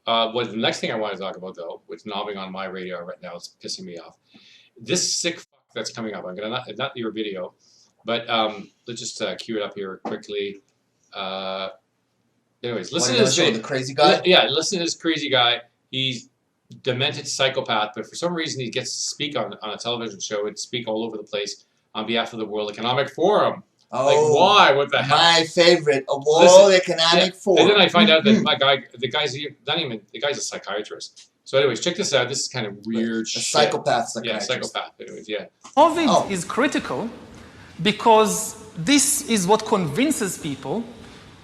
What the next thing I want to talk about, though, which knobbing on my radar right now, is pissing me off. This sick fuck that's coming up. I'm gonna not your video, but let's just cue it up here quickly. Anyways, listen to this the crazy guy. Yeah, listen to this crazy guy. He's demented psychopath, but for some reason he gets to speak on a television show and speak all over the place on behalf of the World Economic Forum. Oh, like, why? What the hell? My favorite, a World Economic Forum. And then I find out that the guy's a psychiatrist. So anyways, check this out. This is kind of weird shit. Psychopath psychiatrist. Yeah, psychopath. Anyways, yeah. COVID is critical because this is what convinces people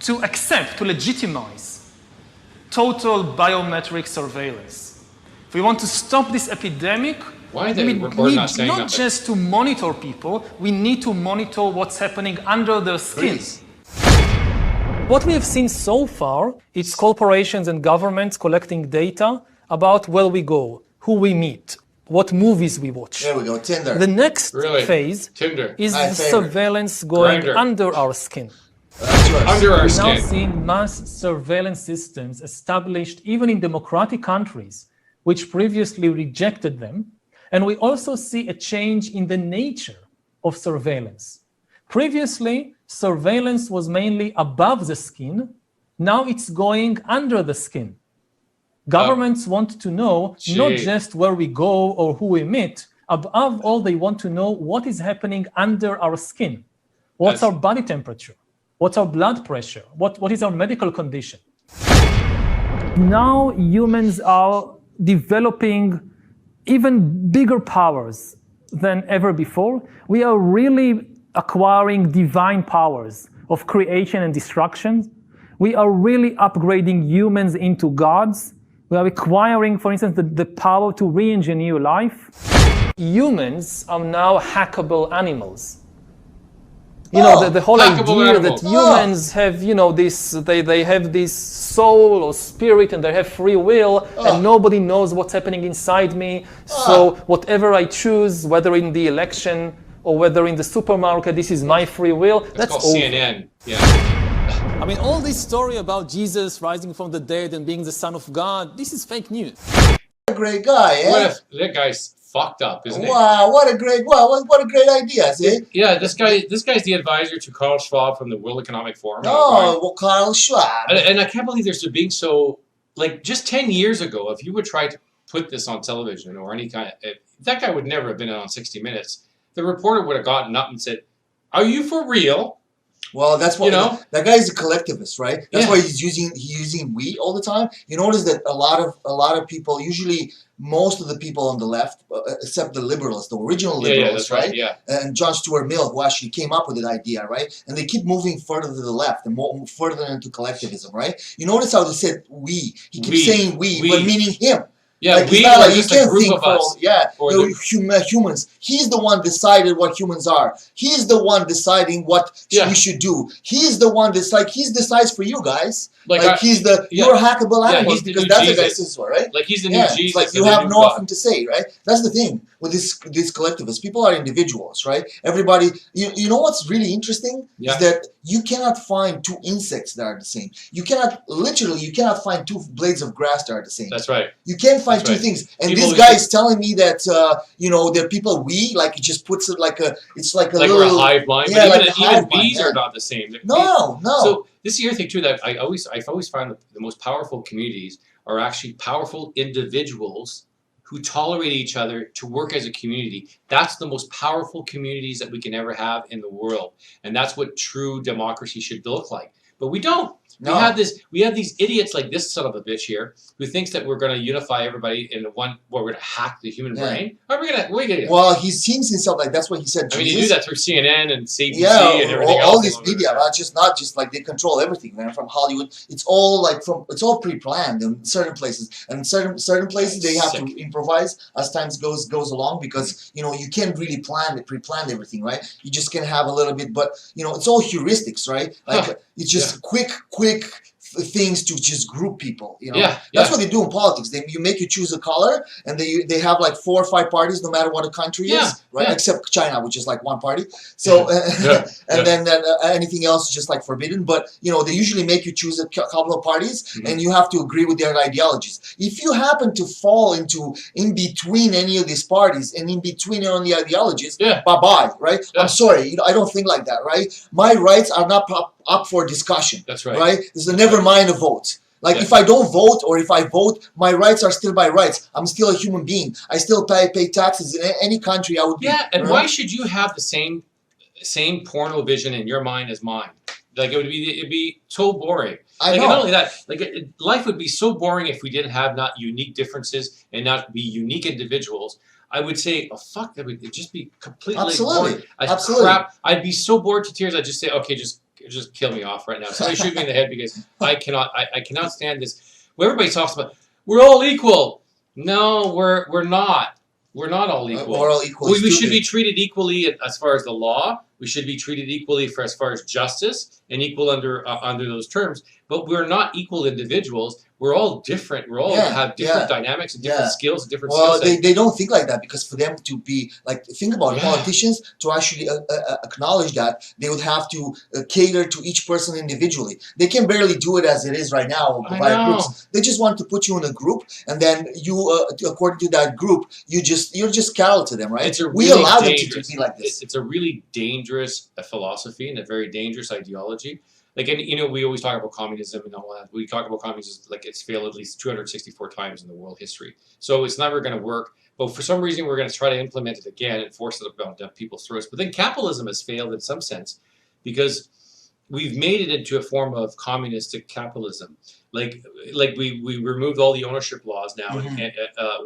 to accept, to legitimize total biometric surveillance. If we want to stop this epidemic, we need not just to monitor people, we need to monitor what's happening under their skins. What we have seen so far is corporations and governments collecting data about where we go, who we meet, what movies we watch. There we go, Tinder. The next phase is the surveillance going under our skin. Under our skin. We're now seeing mass surveillance systems established even in democratic countries, which previously rejected them. And we also see a change in the nature of surveillance. Previously, surveillance was mainly above the skin. Now it's going under the skin. Governments want to know not just where we go or who we meet. Above all, they want to know what is happening under our skin. What's our body temperature? What's our blood pressure? What is our medical condition? Now humans are developing even bigger powers than ever before. We are really acquiring divine powers of creation and destruction. We are really upgrading humans into gods. We are acquiring, for instance, the power to re-engineer life. Humans are now hackable animals. You know, the whole idea that humans have, you know, they have this soul or spirit and they have free will and nobody knows what's happening inside me. So whatever I choose, whether in the election or whether in the supermarket, this is my free will. That's called CNN. Yeah. I mean, all this story about Jesus rising from the dead and being the Son of God, this is fake news. What a great guy, eh? What if that guy's fucked up, isn't he? Wow, what a great idea, see? Yeah, this guy's the advisor to Carl Schwab from the World Economic Forum. Oh, well, Carl Schwab. And I can't believe they're being so, like, just 10 years ago, if you would try to put this on television or any kind of, that guy would never have been on 60 Minutes. The reporter would have gotten up and said, "Are you for real?" Well, that's what that guy's a collectivist, right? That's why he's using we all the time. You notice that a lot of people, usually most of the people on the left, except the liberals, the original liberals, right? Yeah. And John Stuart Mill, who actually came up with that idea, right? And they keep moving further to the left and more further into collectivism, right? You notice how they said we. He keeps saying we, but meaning him. Yeah, like, we are like just a group of us. Humans. He's the one decided what humans are. He's the one deciding what we should do. He's the one that's like, he decides for you guys. Like he's the, you're hackable animals because that's the guy's right? Like he's the new Jesus. Like you have nothing to say, right? That's the thing with these collectivists. People are individuals, right? Everybody, you know what's really interesting is that you cannot find two insects that are the same. You cannot find two blades of grass that are the same. That's right. You can't find two things. And this guy is telling me that there are people like he just puts it like a little, we're a hive mind. Yeah, but even bees are not the same. No. So this is the other thing too that I've always found the most powerful communities are actually powerful individuals who tolerate each other to work as a community. That's the most powerful communities that we can ever have in the world. And that's what true democracy should look like. But we don't. No. We have these idiots like this son of a bitch here who thinks that we're going to unify everybody in one, where we're going to hack the human brain. How are we going to? Well, he seems himself like that's what he said. I mean, you do that through CNN and CBC and everything else. All these media, not just like they control everything, man. From Hollywood, it's all pre-planned in certain places, and certain places they have to improvise as time goes along because you can't really pre-plan everything, right? You just can have a little bit, but it's all heuristics, right? Like it's just quick things to just group people, you know. Yeah, That's what they do in politics. You make you choose a color, and they have like 4 or 5 parties, no matter what the country is, right? Except China, which is like 1 party. So and then anything else is just like forbidden. But you know, they usually make you choose a couple of parties, and you have to agree with their ideologies. If you happen to fall in between any of these parties and in between on the ideologies, bye bye, right? I'm sorry, I don't think like that, right? My rights are not up for discussion. That's right. Right? There's never mind a vote. Like if I don't vote, or if I vote, my rights are still my rights. I'm still a human being. I still pay taxes in any country I would be. Yeah, and why should you have the same porno vision in your mind as mine? Like it'd be so boring. I know. know. Not only that, like life would be so boring if we didn't have not unique differences and not be unique individuals. I would say, oh fuck, that would just be completely boring. Absolutely. Crap. I'd be so bored to tears. I'd just say, okay, just kill me off right now. Somebody shoot me in the head because I cannot stand this. Well, everybody talks about we're all equal. No, we're not. We're not all equal. We're all equal. We should be treated equally as far as the law. We should be treated equally as far as justice and equal under those terms. But we're not equal individuals. We're all different. We all have different dynamics and different skills, different skill sets. Well, they don't think like that, because for them to be like, think about politicians to actually acknowledge that, they would have to cater to each person individually. They can barely do it as it is right now by groups. They just want to put you in a group, and then you, according to that group, you're just cattle to them, right? We allow them to be like this. It's a really dangerous philosophy and a very dangerous ideology. Like, and you know, we always talk about communism and all that. We talk about communism like it's failed at least 264 times in the world history. So it's never going to work. But for some reason, we're going to try to implement it again and force it down people's throats. But then capitalism has failed in some sense because we've made it into a form of communistic capitalism. Like we removed all the ownership laws now, and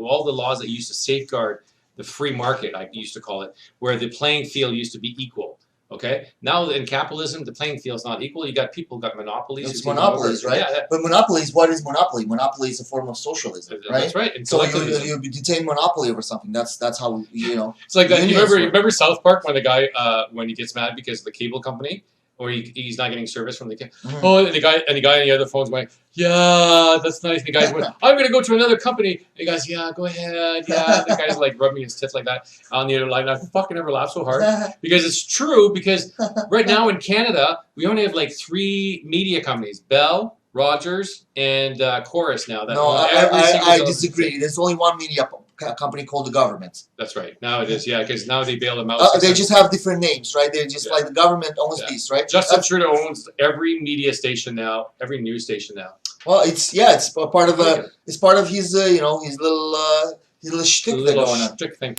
all the laws that used to safeguard the free market, I used to call it, where the playing field used to be equal. Okay. Now in capitalism, the playing field's not equal. You got people got monopolies. It's monopolies, right? But monopolies, what is monopoly? Monopoly is a form of socialism, right? That's right. And so you detain monopoly over something. That's how you know. It's like that. You remember South Park when the guy when he gets mad because of the cable company, or he's not getting service from the cable. Oh, and the guy on the other phone's going, yeah, that's nice. And the guy's going, I'm going to go to another company. And the guy's, yeah, go ahead. Yeah. The guy's like rubbing his tits like that on the other line. I fucking never laugh so hard because it's true. Because right now in Canada, we only have like 3 media companies: Bell, Rogers, and Chorus. Now that I disagree. There's only one media company called the government. That's right. Now it is, because now they bail them out. They just have different names, right? They're just like the government owns these, right? Justin Trudeau owns every media station now, every news station now. Well, it's part of his his little shtick thing going on.